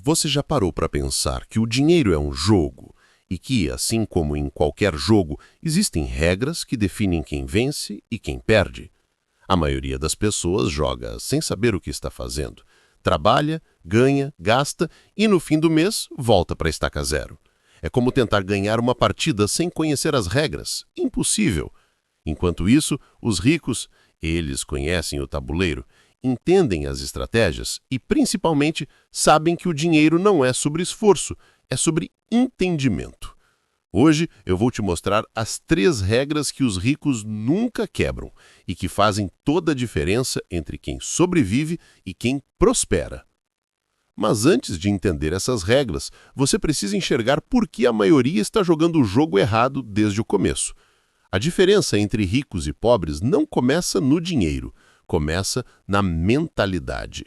Você já parou para pensar que o dinheiro é um jogo e que, assim como em qualquer jogo, existem regras que definem quem vence e quem perde? A maioria das pessoas joga sem saber o que está fazendo. Trabalha, ganha, gasta e no fim do mês volta para a estaca zero. É como tentar ganhar uma partida sem conhecer as regras. Impossível. Enquanto isso, os ricos, eles conhecem o tabuleiro, entendem as estratégias e, principalmente, sabem que o dinheiro não é sobre esforço, é sobre entendimento. Hoje eu vou te mostrar as 3 regras que os ricos nunca quebram e que fazem toda a diferença entre quem sobrevive e quem prospera. Mas antes de entender essas regras, você precisa enxergar por que a maioria está jogando o jogo errado desde o começo. A diferença entre ricos e pobres não começa no dinheiro, começa na mentalidade.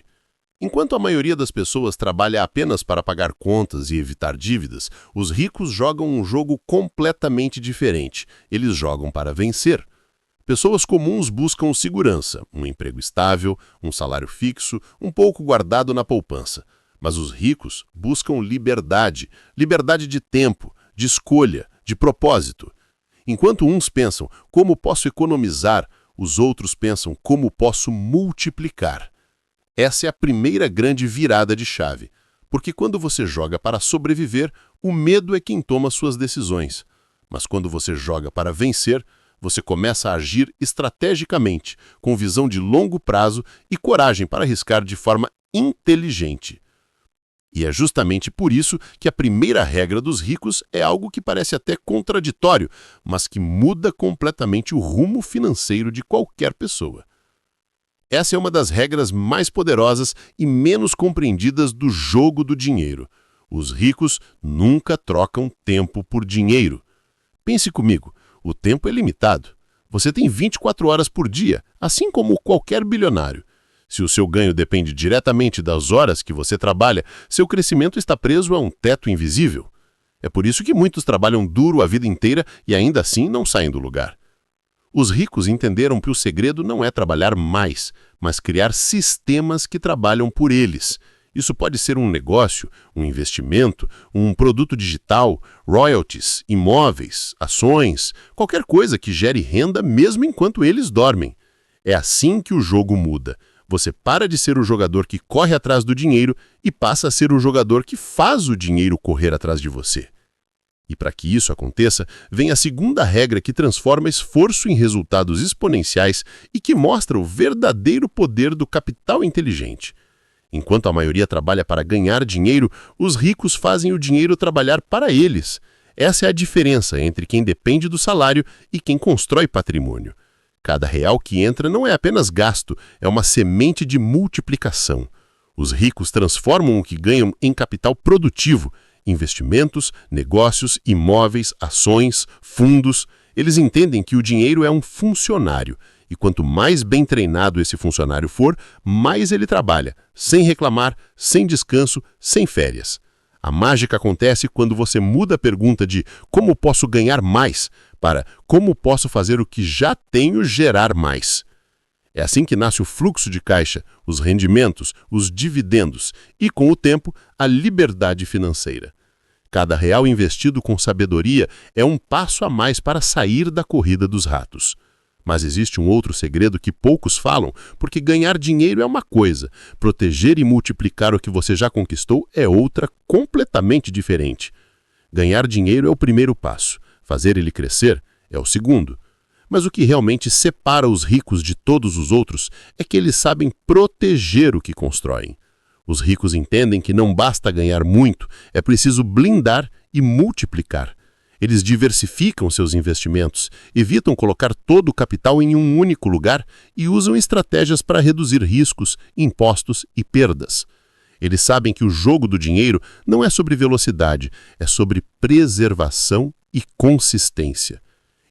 Enquanto a maioria das pessoas trabalha apenas para pagar contas e evitar dívidas, os ricos jogam um jogo completamente diferente. Eles jogam para vencer. Pessoas comuns buscam segurança, um emprego estável, um salário fixo, um pouco guardado na poupança. Mas os ricos buscam liberdade, liberdade de tempo, de escolha, de propósito. Enquanto uns pensam como posso economizar, os outros pensam como posso multiplicar. Essa é a primeira grande virada de chave, porque quando você joga para sobreviver, o medo é quem toma suas decisões. Mas quando você joga para vencer, você começa a agir estrategicamente, com visão de longo prazo e coragem para arriscar de forma inteligente. E é justamente por isso que a primeira regra dos ricos é algo que parece até contraditório, mas que muda completamente o rumo financeiro de qualquer pessoa. Essa é uma das regras mais poderosas e menos compreendidas do jogo do dinheiro. Os ricos nunca trocam tempo por dinheiro. Pense comigo, o tempo é limitado. Você tem 24 horas por dia, assim como qualquer bilionário. Se o seu ganho depende diretamente das horas que você trabalha, seu crescimento está preso a um teto invisível. É por isso que muitos trabalham duro a vida inteira e ainda assim não saem do lugar. Os ricos entenderam que o segredo não é trabalhar mais, mas criar sistemas que trabalham por eles. Isso pode ser um negócio, um investimento, um produto digital, royalties, imóveis, ações, qualquer coisa que gere renda mesmo enquanto eles dormem. É assim que o jogo muda. Você para de ser o jogador que corre atrás do dinheiro e passa a ser o jogador que faz o dinheiro correr atrás de você. E para que isso aconteça, vem a segunda regra que transforma esforço em resultados exponenciais e que mostra o verdadeiro poder do capital inteligente. Enquanto a maioria trabalha para ganhar dinheiro, os ricos fazem o dinheiro trabalhar para eles. Essa é a diferença entre quem depende do salário e quem constrói patrimônio. Cada real que entra não é apenas gasto, é uma semente de multiplicação. Os ricos transformam o que ganham em capital produtivo, investimentos, negócios, imóveis, ações, fundos. Eles entendem que o dinheiro é um funcionário, e quanto mais bem treinado esse funcionário for, mais ele trabalha, sem reclamar, sem descanso, sem férias. A mágica acontece quando você muda a pergunta de como posso ganhar mais para como posso fazer o que já tenho gerar mais. É assim que nasce o fluxo de caixa, os rendimentos, os dividendos e, com o tempo, a liberdade financeira. Cada real investido com sabedoria é um passo a mais para sair da corrida dos ratos. Mas existe um outro segredo que poucos falam, porque ganhar dinheiro é uma coisa, proteger e multiplicar o que você já conquistou é outra completamente diferente. Ganhar dinheiro é o primeiro passo, fazer ele crescer é o segundo. Mas o que realmente separa os ricos de todos os outros é que eles sabem proteger o que constroem. Os ricos entendem que não basta ganhar muito, é preciso blindar e multiplicar. Eles diversificam seus investimentos, evitam colocar todo o capital em um único lugar e usam estratégias para reduzir riscos, impostos e perdas. Eles sabem que o jogo do dinheiro não é sobre velocidade, é sobre preservação e consistência.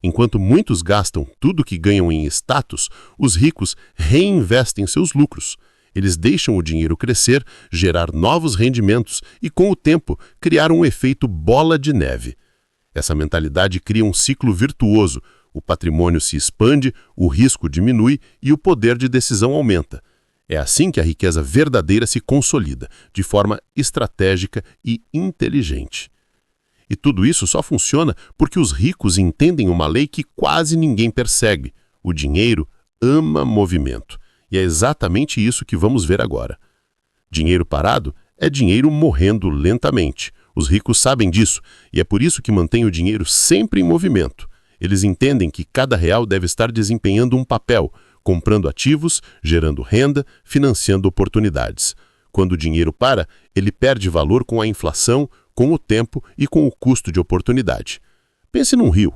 Enquanto muitos gastam tudo que ganham em status, os ricos reinvestem seus lucros. Eles deixam o dinheiro crescer, gerar novos rendimentos e, com o tempo, criar um efeito bola de neve. Essa mentalidade cria um ciclo virtuoso, o patrimônio se expande, o risco diminui e o poder de decisão aumenta. É assim que a riqueza verdadeira se consolida, de forma estratégica e inteligente. E tudo isso só funciona porque os ricos entendem uma lei que quase ninguém persegue. O dinheiro ama movimento. E é exatamente isso que vamos ver agora. Dinheiro parado é dinheiro morrendo lentamente. Os ricos sabem disso e é por isso que mantêm o dinheiro sempre em movimento. Eles entendem que cada real deve estar desempenhando um papel, comprando ativos, gerando renda, financiando oportunidades. Quando o dinheiro para, ele perde valor com a inflação, com o tempo e com o custo de oportunidade. Pense num rio.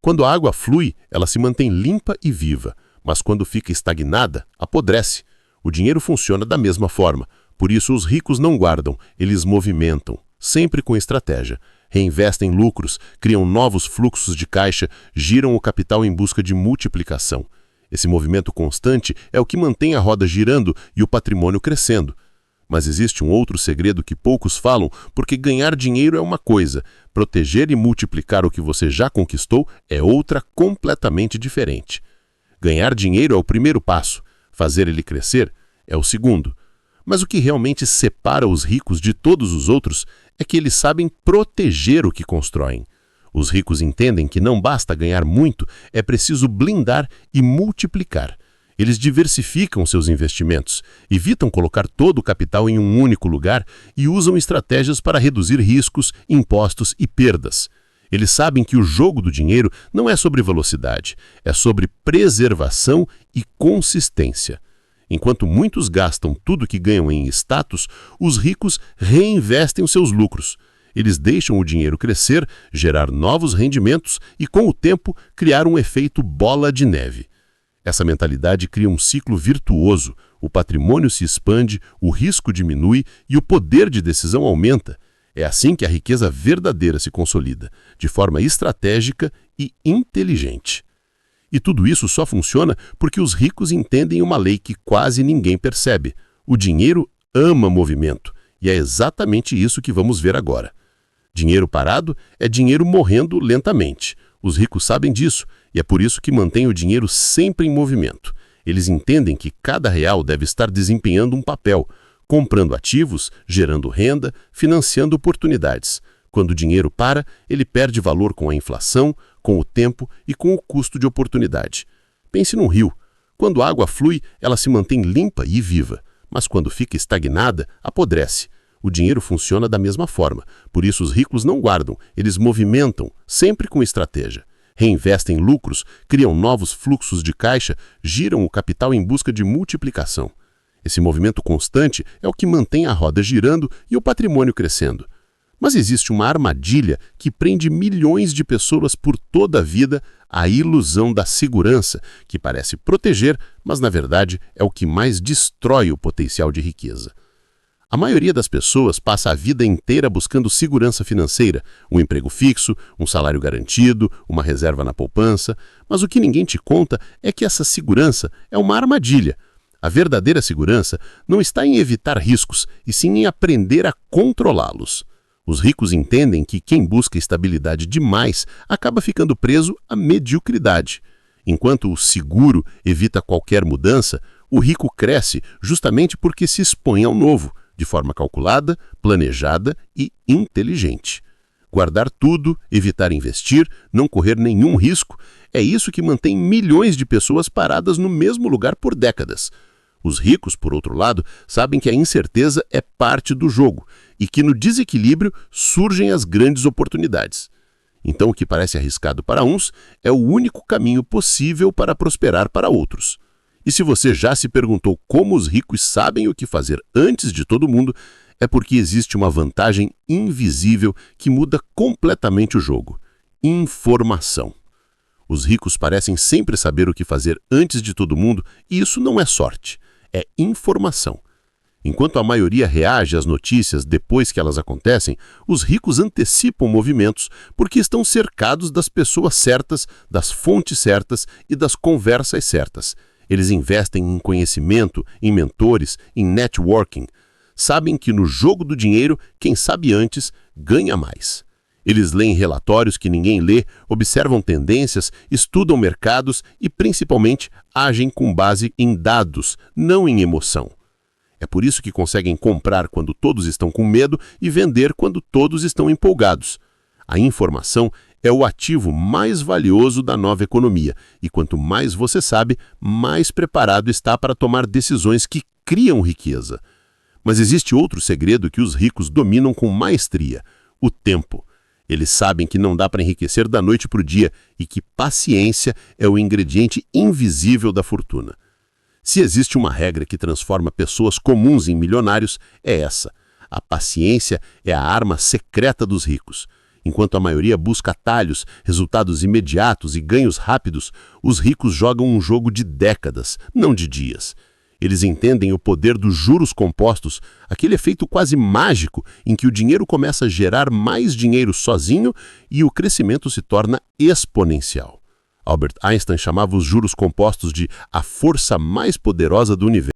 Quando a água flui, ela se mantém limpa e viva, mas quando fica estagnada, apodrece. O dinheiro funciona da mesma forma, por isso os ricos não guardam, eles movimentam, sempre com estratégia. Reinvestem lucros, criam novos fluxos de caixa, giram o capital em busca de multiplicação. Esse movimento constante é o que mantém a roda girando e o patrimônio crescendo. Mas existe um outro segredo que poucos falam, porque ganhar dinheiro é uma coisa, proteger e multiplicar o que você já conquistou é outra completamente diferente. Ganhar dinheiro é o primeiro passo, fazer ele crescer é o segundo. Mas o que realmente separa os ricos de todos os outros é que eles sabem proteger o que constroem. Os ricos entendem que não basta ganhar muito, é preciso blindar e multiplicar. Eles diversificam seus investimentos, evitam colocar todo o capital em um único lugar e usam estratégias para reduzir riscos, impostos e perdas. Eles sabem que o jogo do dinheiro não é sobre velocidade, é sobre preservação e consistência. Enquanto muitos gastam tudo que ganham em status, os ricos reinvestem os seus lucros. Eles deixam o dinheiro crescer, gerar novos rendimentos e, com o tempo, criar um efeito bola de neve. Essa mentalidade cria um ciclo virtuoso, o patrimônio se expande, o risco diminui e o poder de decisão aumenta. É assim que a riqueza verdadeira se consolida, de forma estratégica e inteligente. E tudo isso só funciona porque os ricos entendem uma lei que quase ninguém percebe. O dinheiro ama movimento, e é exatamente isso que vamos ver agora. Dinheiro parado é dinheiro morrendo lentamente. Os ricos sabem disso, e é por isso que mantêm o dinheiro sempre em movimento. Eles entendem que cada real deve estar desempenhando um papel, comprando ativos, gerando renda, financiando oportunidades. Quando o dinheiro para, ele perde valor com a inflação, com o tempo e com o custo de oportunidade. Pense num rio. Quando a água flui, ela se mantém limpa e viva, mas quando fica estagnada, apodrece. O dinheiro funciona da mesma forma, por isso os ricos não guardam, eles movimentam, sempre com estratégia. Reinvestem lucros, criam novos fluxos de caixa, giram o capital em busca de multiplicação. Esse movimento constante é o que mantém a roda girando e o patrimônio crescendo. Mas existe uma armadilha que prende milhões de pessoas por toda a vida, a ilusão da segurança, que parece proteger, mas na verdade é o que mais destrói o potencial de riqueza. A maioria das pessoas passa a vida inteira buscando segurança financeira, um emprego fixo, um salário garantido, uma reserva na poupança, mas o que ninguém te conta é que essa segurança é uma armadilha. A verdadeira segurança não está em evitar riscos, e sim em aprender a controlá-los. Os ricos entendem que quem busca estabilidade demais acaba ficando preso à mediocridade. Enquanto o seguro evita qualquer mudança, o rico cresce justamente porque se expõe ao novo, de forma calculada, planejada e inteligente. Guardar tudo, evitar investir, não correr nenhum risco, é isso que mantém milhões de pessoas paradas no mesmo lugar por décadas. Os ricos, por outro lado, sabem que a incerteza é parte do jogo e que no desequilíbrio surgem as grandes oportunidades. Então, o que parece arriscado para uns é o único caminho possível para prosperar para outros. E se você já se perguntou como os ricos sabem o que fazer antes de todo mundo, é porque existe uma vantagem invisível que muda completamente o jogo: informação. Os ricos parecem sempre saber o que fazer antes de todo mundo, e isso não é sorte, é informação. Enquanto a maioria reage às notícias depois que elas acontecem, os ricos antecipam movimentos porque estão cercados das pessoas certas, das fontes certas e das conversas certas. Eles investem em conhecimento, em mentores, em networking. Sabem que no jogo do dinheiro, quem sabe antes, ganha mais. Eles leem relatórios que ninguém lê, observam tendências, estudam mercados e, principalmente, agem com base em dados, não em emoção. É por isso que conseguem comprar quando todos estão com medo e vender quando todos estão empolgados. A informação é o ativo mais valioso da nova economia, e quanto mais você sabe, mais preparado está para tomar decisões que criam riqueza. Mas existe outro segredo que os ricos dominam com maestria: o tempo. Eles sabem que não dá para enriquecer da noite para o dia e que paciência é o ingrediente invisível da fortuna. Se existe uma regra que transforma pessoas comuns em milionários, é essa: a paciência é a arma secreta dos ricos. Enquanto a maioria busca atalhos, resultados imediatos e ganhos rápidos, os ricos jogam um jogo de décadas, não de dias. Eles entendem o poder dos juros compostos, aquele efeito quase mágico em que o dinheiro começa a gerar mais dinheiro sozinho e o crescimento se torna exponencial. Albert Einstein chamava os juros compostos de a força mais poderosa do universo.